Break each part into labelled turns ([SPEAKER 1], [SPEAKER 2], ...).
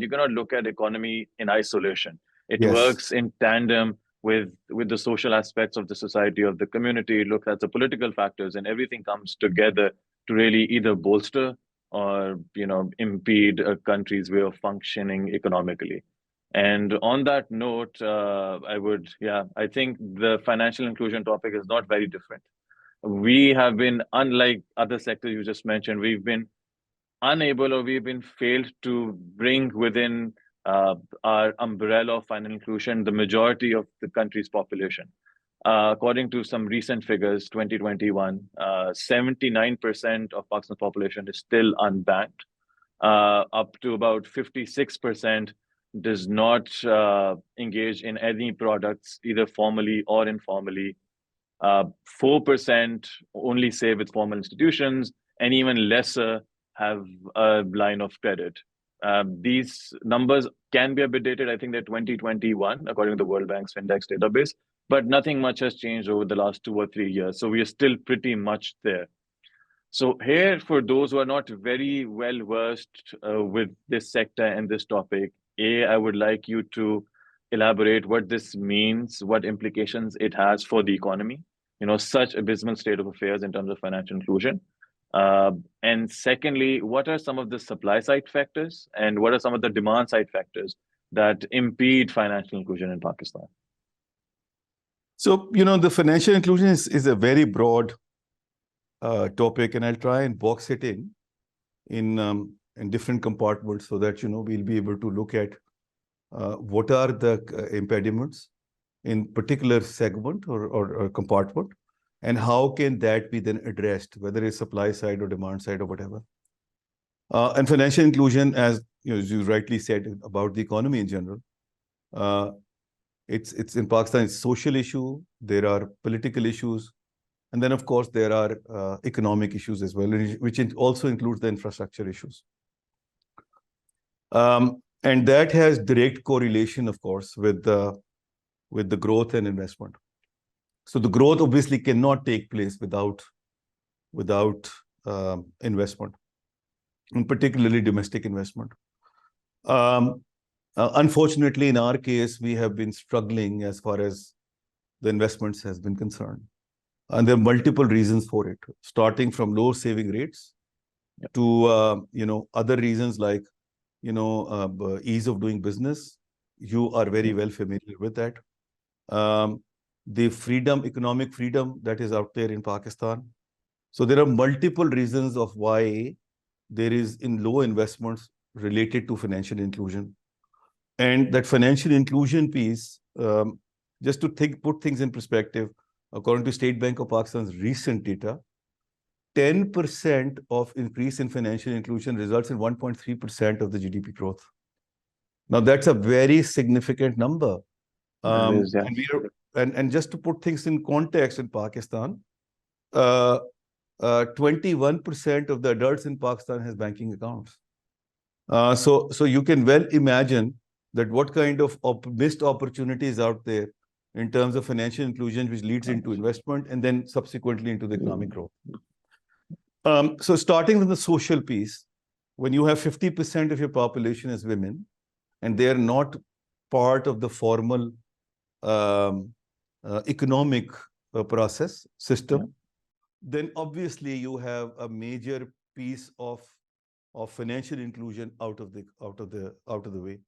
[SPEAKER 1] you cannot look at economy in isolation. It
[SPEAKER 2] Yes.
[SPEAKER 1] works in tandem with the social aspects of the society, of the community. It looks at the political factors, and everything comes together to really either bolster or impede a country's way of functioning economically. And on that note, I think the financial inclusion topic is not very different. We have been, unlike other sectors you just mentioned, we've been unable or we've been failed to bring within our umbrella of financial inclusion the majority of the country's population. According to some recent figures, 2021, 79% of Pakistan's population is still unbanked. Up to about 56% does not engage in any products, either formally or informally. 4% only save with formal institutions, and even lesser have a line of credit. These numbers can be a bit dated. I think they're 2021, according to the World Bank's Index database, but nothing much has changed over the last 2 or 3 years. So we are still pretty much there. So here, for those who are not very well versed with this sector and this topic, I would like you to elaborate what this means, what implications it has for the economy, such abysmal state of affairs in terms of financial inclusion. And secondly, what are some of the supply side factors and what are some of the demand side factors that impede financial inclusion in Pakistan?
[SPEAKER 2] So, the financial inclusion is a very broad topic, and I'll try and box it in different compartments so that, we'll be able to look at what are the impediments in particular segment or compartment, and how can that be then addressed, whether it's supply side or demand side or whatever. And financial inclusion, as you rightly said about the economy in general, it's in Pakistan, it's social issue, there are political issues, and then of course there are economic issues as well, which also includes the infrastructure issues. And that has direct correlation, of course, with the growth and investment. So the growth obviously cannot take place without investment, and particularly domestic investment. Unfortunately, in our case, we have been struggling as far as the investments has been concerned. And there are multiple reasons for it, starting from low saving rates to, other reasons like, ease of doing business. You are very well familiar with that. The economic freedom that is out there in Pakistan. So there are multiple reasons of why there is in low investments related to financial inclusion. And that financial inclusion piece, just to put things in perspective, according to State Bank of Pakistan's recent data, 10% of increase in financial inclusion results in 1.3% of the GDP growth. Now, that's a very significant number.
[SPEAKER 1] Yes.
[SPEAKER 2] And just to put things in context in Pakistan, 21% of the adults in Pakistan has banking accounts. So you can well imagine that what kind of missed opportunities out there in terms of financial inclusion, which leads into investment and then subsequently into the economic growth. So starting with the social piece, when you have 50% of your population as women, and they are not part of the formal economic process system, then obviously you have a major piece of financial inclusion out of the way.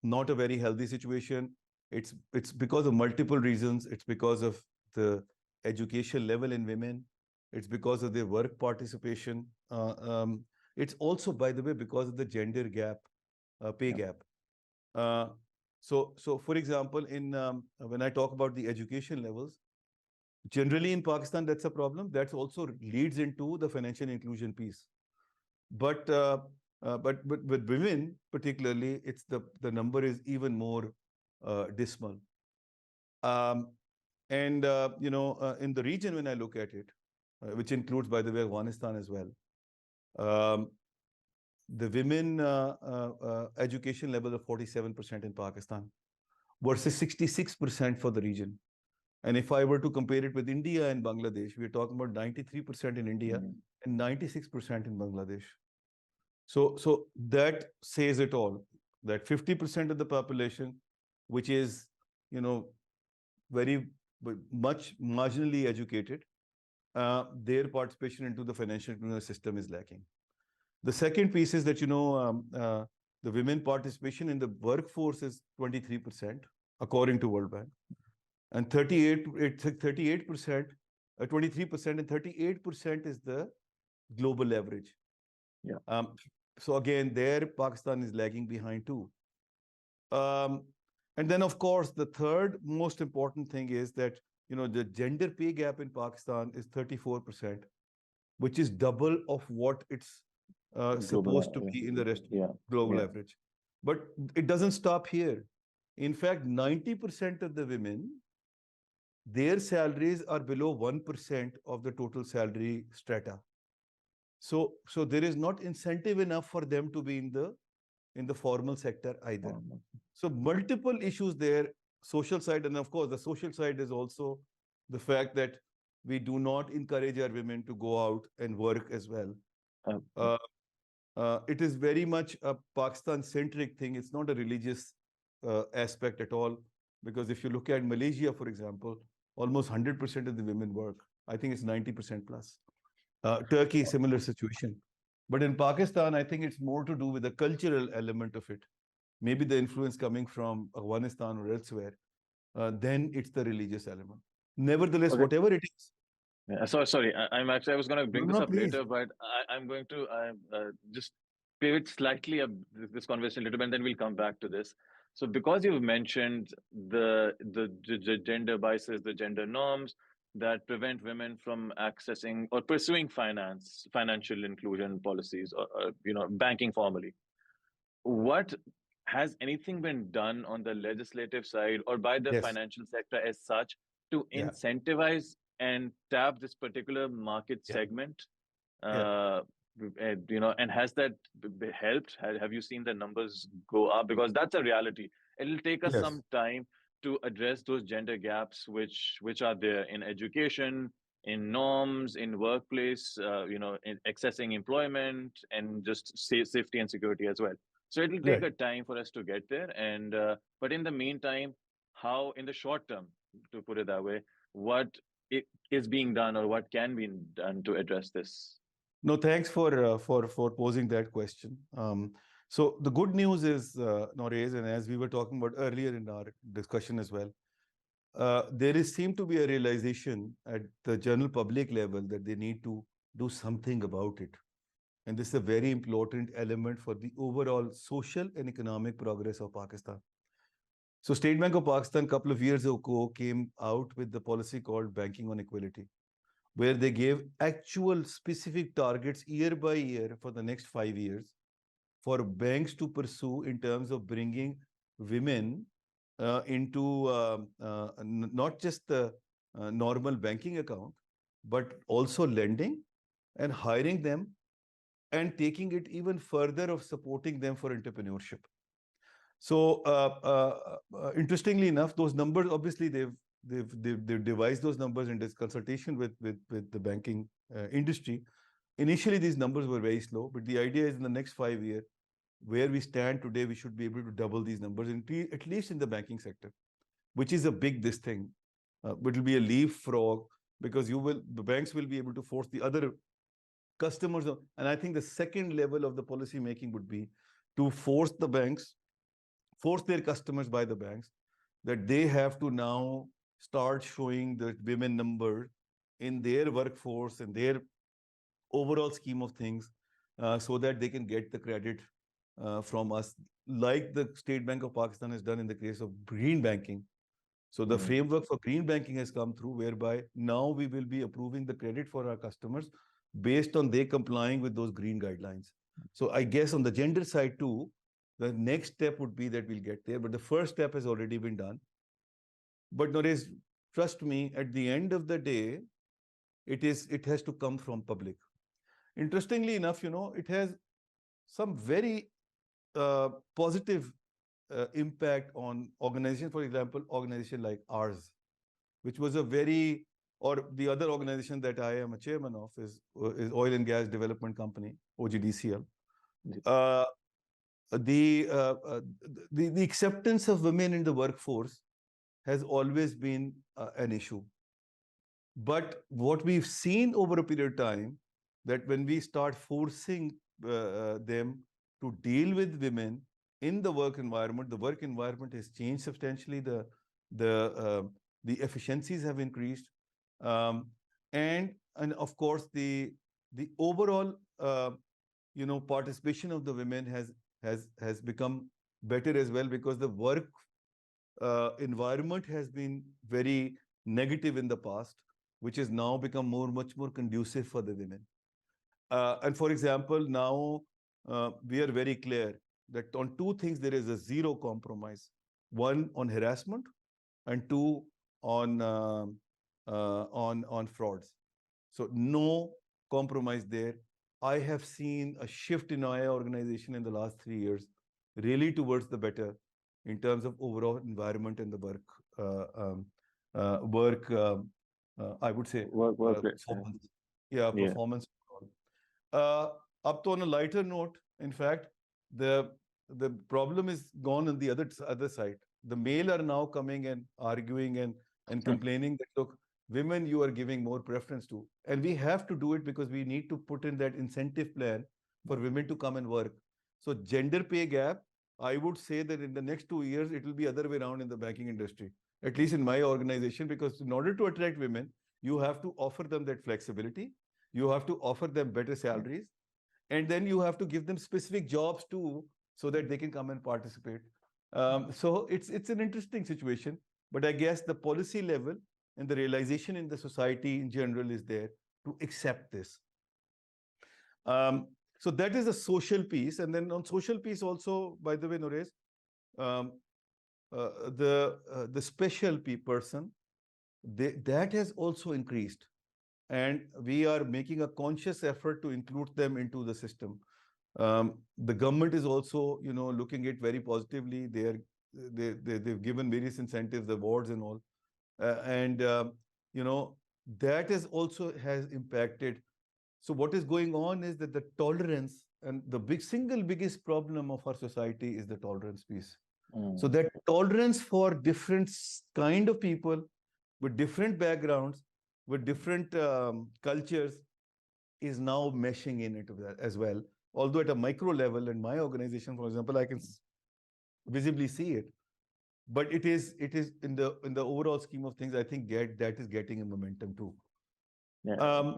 [SPEAKER 2] Not a very healthy situation. It's because of multiple reasons. It's because of the education level in women. It's because of their work participation. It's also, by the way, because of the gender gap, pay gap. So for example, when I talk about the education levels, generally in Pakistan, that's a problem. That also leads into the financial inclusion piece. But with women, particularly, it's the number is even more dismal. In the region, when I look at it, which includes, by the way, Afghanistan as well, the women education level of 47% in Pakistan versus 66% for the region. And if I were to compare it with India and Bangladesh, we're talking about 93% in India and 96% in Bangladesh. So that says it all, that 50% of the population, which is, you know, very much marginally educated, their participation into the financial inclusion system is lacking. The second piece is that, the women participation in the workforce is 23%, according to World Bank, and 38%, 23% and 38% is the global average.
[SPEAKER 1] Yeah.
[SPEAKER 2] So again, there Pakistan is lagging behind too. Um, and then, of course, the third most important thing is that, the gender pay gap in Pakistan is 34%, which is double of what it's
[SPEAKER 1] Global,
[SPEAKER 2] supposed to be in the rest
[SPEAKER 1] yeah,
[SPEAKER 2] global
[SPEAKER 1] yeah.
[SPEAKER 2] average. But it doesn't stop here. In fact, 90% of the women, their salaries are below 1% of the total salary strata. So there is not incentive enough for them to be in the formal sector either. So multiple issues there, social side, and of course the social side is also the fact that we do not encourage our women to go out and work as well.
[SPEAKER 1] Uh,
[SPEAKER 2] It is very much a Pakistan-centric thing. It's not a religious aspect at all, because if you look at Malaysia, for example, almost 100% of the women work. I think it's 90% plus. Turkey, similar situation. But in Pakistan, I think it's more to do with the cultural element of it. Maybe the influence coming from Afghanistan or elsewhere. Then it's the religious element. Nevertheless,
[SPEAKER 1] okay.
[SPEAKER 2] whatever it is.
[SPEAKER 1] Yeah, sorry. I was going to bring this
[SPEAKER 2] No,
[SPEAKER 1] up
[SPEAKER 2] please.
[SPEAKER 1] later, but I'm going to just pivot slightly up this conversation a little bit, and then we'll come back to this. So, because you've mentioned the gender biases, the gender norms that prevent women from accessing or pursuing financial inclusion policies, or banking formally, what has anything been done on the legislative side or by the
[SPEAKER 2] Yes.
[SPEAKER 1] financial sector as such to
[SPEAKER 2] Yeah.
[SPEAKER 1] incentivize and tap this particular market
[SPEAKER 2] Yeah.
[SPEAKER 1] segment?
[SPEAKER 2] Yeah.
[SPEAKER 1] And has that helped? Have you seen the numbers go up? Because that's a reality. It'll take us
[SPEAKER 2] Yes.
[SPEAKER 1] some time to address those gender gaps which are there in education, in norms, in workplace, in accessing employment, and just safety and security as well. So it'll take
[SPEAKER 2] Right.
[SPEAKER 1] a time for us to get there. And but in the meantime, how in the short term, to put it that way, what is being done or what can be done to address this?
[SPEAKER 2] No, thanks for posing that question. So the good news is, Norez, and as we were talking about earlier in our discussion as well, there is seem to be a realization at the general public level that they need to do something about it. And this is a very important element for the overall social and economic progress of Pakistan. So State Bank of Pakistan a couple of years ago came out with the policy called Banking on Equality, where they gave actual specific targets year by year for the next 5 years for banks to pursue in terms of bringing women into not just the normal banking account, but also lending and hiring them and taking it even further of supporting them for entrepreneurship. So interestingly enough, those numbers, obviously they've devised those numbers in this consultation with the banking industry. Initially, these numbers were very slow, but the idea is in the next 5 years, where we stand today, we should be able to double these numbers, at least in the banking sector, which is a big this thing. But it'll be a leapfrog because the banks will be able to force the other customers. And I think the second level of the policy making would be to force their customers by the banks that they have to now start showing the women number in their workforce and their overall scheme of things, so that they can get the credit from us, like the State Bank of Pakistan has done in the case of green banking. So the framework for green banking has come through, whereby now we will be approving the credit for our customers based on they complying with those green guidelines. So I guess on the gender side too, the next step would be that we'll get there, but the first step has already been done. But Naresh, trust me, at the end of the day, it has to come from public. Interestingly enough, it has some very positive impact on organizations. For example, organization like ours, which was or the other organization that I am a chairman of is Oil and Gas Development Company, OGDCL, uh, the, uh, uh, the acceptance of women in the workforce has always been an issue. But what we've seen over a period of time, that when we start forcing them to deal with women in the work environment has changed substantially. The uh, the efficiencies have increased, um, and of course the overall participation of the women has become better as well, because the work environment has been very negative in the past, which has now become much more conducive for the women. And for example, now we are very clear that on two things there is a zero compromise: one on harassment, and two on on frauds. So no compromise there. I have seen a shift in our organization in the last 3 years, really towards the better in terms of overall environment and the I would say
[SPEAKER 1] Workplace.
[SPEAKER 2] performance. Yeah,
[SPEAKER 1] Yeah.
[SPEAKER 2] performance. Up to on a lighter note, in fact, the the problem is gone on the other side. The male are now coming and arguing and complaining that, look, women you are giving more preference to, and we have to do it because we need to put in that incentive plan for women to come and work. So gender pay gap, I would say that in the next 2 years it will be other way around in the banking industry, at least in my organization, because in order to attract women, you have to offer them that flexibility, you have to offer them better salaries, and then you have to give them specific jobs too, so that they can come and participate. So it's an interesting situation, but I guess the policy level and the realization in the society in general is there to accept this. So that is the social piece. And then on social piece also, by the way, Noresh, um, the special person, that has also increased. And we are making a conscious effort to include them into the system. The government is also, looking at very positively. They've given various incentives, awards, and all, and you know that is also has impacted. So what is going on is that the tolerance, and the single biggest problem of our society is the tolerance piece. So that tolerance for different kind of people with different backgrounds, with different cultures, is now meshing in into that as well. Although at a micro level, in my organization, for example, I can visibly see it, but it is in the overall scheme of things, I think that is getting a momentum too.
[SPEAKER 1] Yeah.
[SPEAKER 2] Um,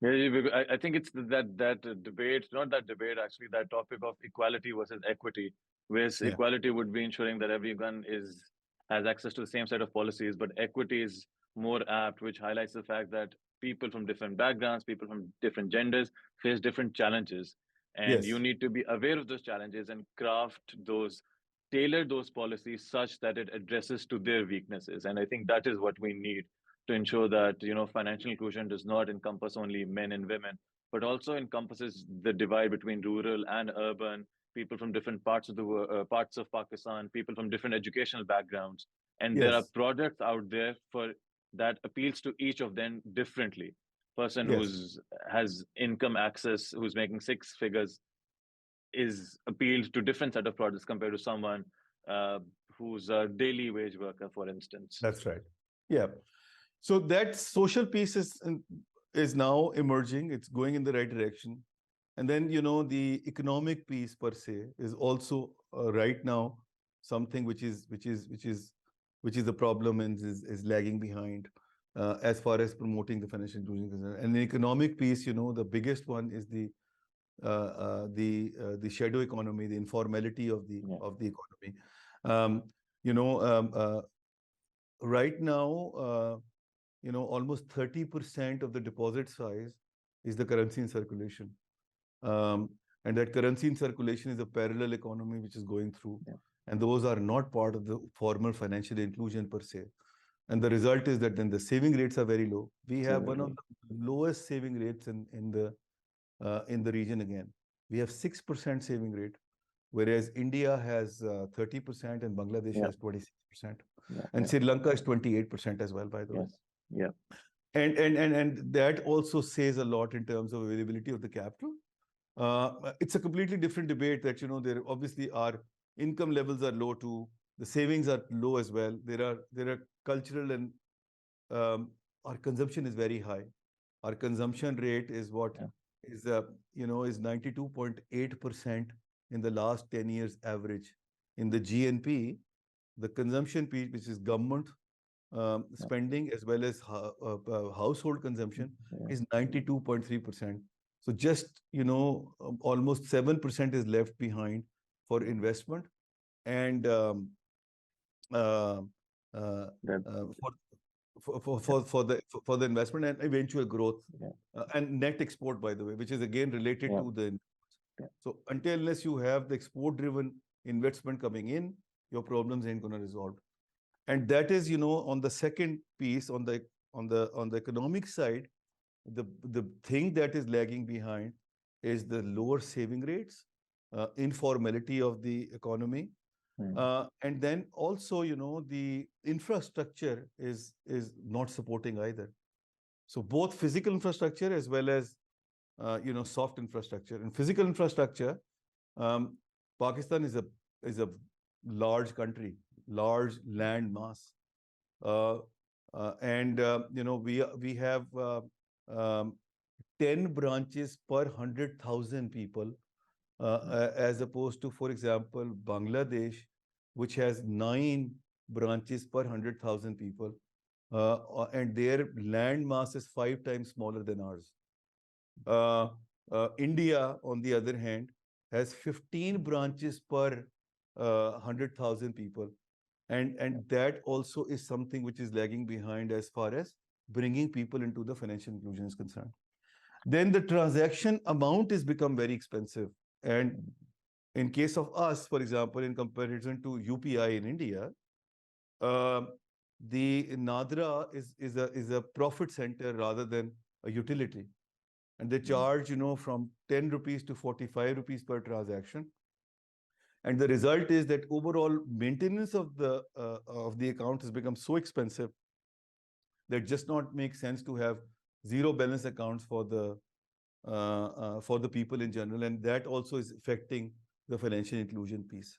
[SPEAKER 1] I think it's that debate, not that debate, actually, that topic of equality versus equity, where
[SPEAKER 2] yeah.
[SPEAKER 1] equality would be ensuring that everyone has access to the same set of policies, but equity is more apt, which highlights the fact that people from different backgrounds, people from different genders face different challenges. And you
[SPEAKER 2] Yes.
[SPEAKER 1] need to be aware of those challenges and tailor those policies such that it addresses to their weaknesses. And I think that is what we need to ensure that financial inclusion does not encompass only men and women, but also encompasses the divide between rural and urban, people from different parts of parts of Pakistan, people from different educational backgrounds, and there are
[SPEAKER 2] Yes.
[SPEAKER 1] projects out there for that appeals to each of them differently. Person
[SPEAKER 2] Yes.
[SPEAKER 1] who's has income access, who's making six figures, is appealed to different set of projects compared to someone uh, who's a daily wage worker, for instance.
[SPEAKER 2] That's right. Yeah. So that social piece is now emerging. It's going in the right direction. And then, the economic piece per se is also right now something which is the problem and is lagging behind as far as promoting the financial inclusion is concerned. And the economic piece, the biggest one is the shadow economy, the informality of the
[SPEAKER 1] Yeah.
[SPEAKER 2] economy. Um, you know, um, uh, right now, almost 30% of the deposit size is the currency in circulation. Um, and that currency in circulation is a parallel economy which is going through.
[SPEAKER 1] Yeah.
[SPEAKER 2] And those are not part of the formal financial inclusion per se. And the result is that then the saving rates are very low. We have one of the lowest saving rates in the region again. We have 6% saving rate, whereas India has 30% and Bangladesh
[SPEAKER 1] Yeah.
[SPEAKER 2] has 26%.
[SPEAKER 1] Yeah.
[SPEAKER 2] And
[SPEAKER 1] Yeah.
[SPEAKER 2] Sri Lanka is 28% as well, by the way.
[SPEAKER 1] Yes. Yeah.
[SPEAKER 2] And that also says a lot in terms of availability of the capital. It's a completely different debate that, there obviously our income levels are low too. The savings are low as well. There are cultural and our consumption is very high. Our consumption rate is what
[SPEAKER 1] yeah,
[SPEAKER 2] is 92.8% in the last 10 years average. In the GNP, the consumption piece, which is government
[SPEAKER 1] yeah,
[SPEAKER 2] spending as well as household consumption,
[SPEAKER 1] yeah,
[SPEAKER 2] is 92.3%. So just, almost 7% is left behind for investment and uh, uh,
[SPEAKER 1] that,
[SPEAKER 2] for
[SPEAKER 1] yeah,
[SPEAKER 2] for the investment and eventual growth
[SPEAKER 1] yeah,
[SPEAKER 2] and net export, by the way, which is again related
[SPEAKER 1] yeah,
[SPEAKER 2] to the.
[SPEAKER 1] yeah,
[SPEAKER 2] So until unless you have the export driven investment coming in, your problems ain't going to resolve. And that is, on the second piece, on the economic side, the thing that is lagging behind is the lower saving rates, informality of the economy,
[SPEAKER 1] mm,
[SPEAKER 2] and then also, the infrastructure is not supporting either. So both physical infrastructure as well as soft infrastructure. And physical infrastructure, um, Pakistan is a large country, large land mass, uh, and we have um, 10 branches per 100,000 people,
[SPEAKER 1] mm,
[SPEAKER 2] as opposed to, for example, Bangladesh, which has 9 branches per 100,000 people, and their land mass is 5 times smaller than ours. Uh, India, on the other hand, has 15 branches per 100,000 people. And that also is something which is lagging behind as far as bringing people into the financial inclusion is concerned. Then the transaction amount is become very expensive. And
[SPEAKER 1] mm,
[SPEAKER 2] in case of us, for example, in comparison to UPI in India, uh, the Nadra is a profit center rather than a utility. And they
[SPEAKER 1] mm,
[SPEAKER 2] charge, from 10 rupees to 45 rupees per transaction. And the result is that overall maintenance of the account has become so expensive that just not make sense to have zero balance accounts for the people in general, and that also is affecting the financial inclusion piece.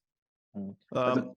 [SPEAKER 1] mm. But
[SPEAKER 2] Um,